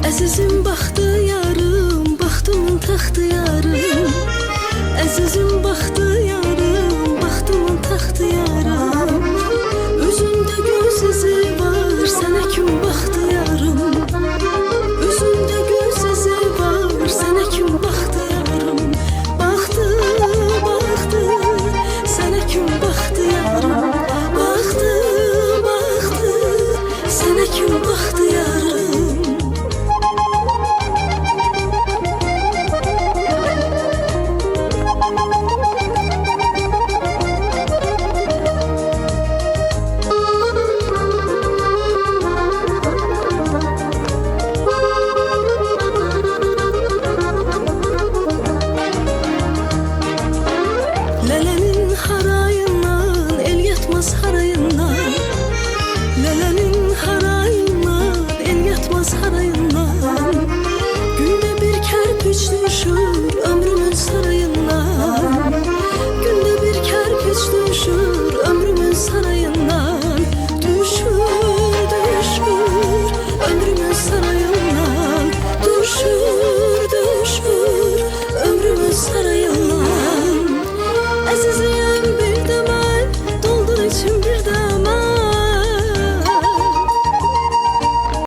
Əzizim baxdı yarım, baxtımın taxtı yarım. Əzizim baxdı yarım, baxtımın taxtı yarım. Üzümdə göz izi var, sənə kim baxdı yarım.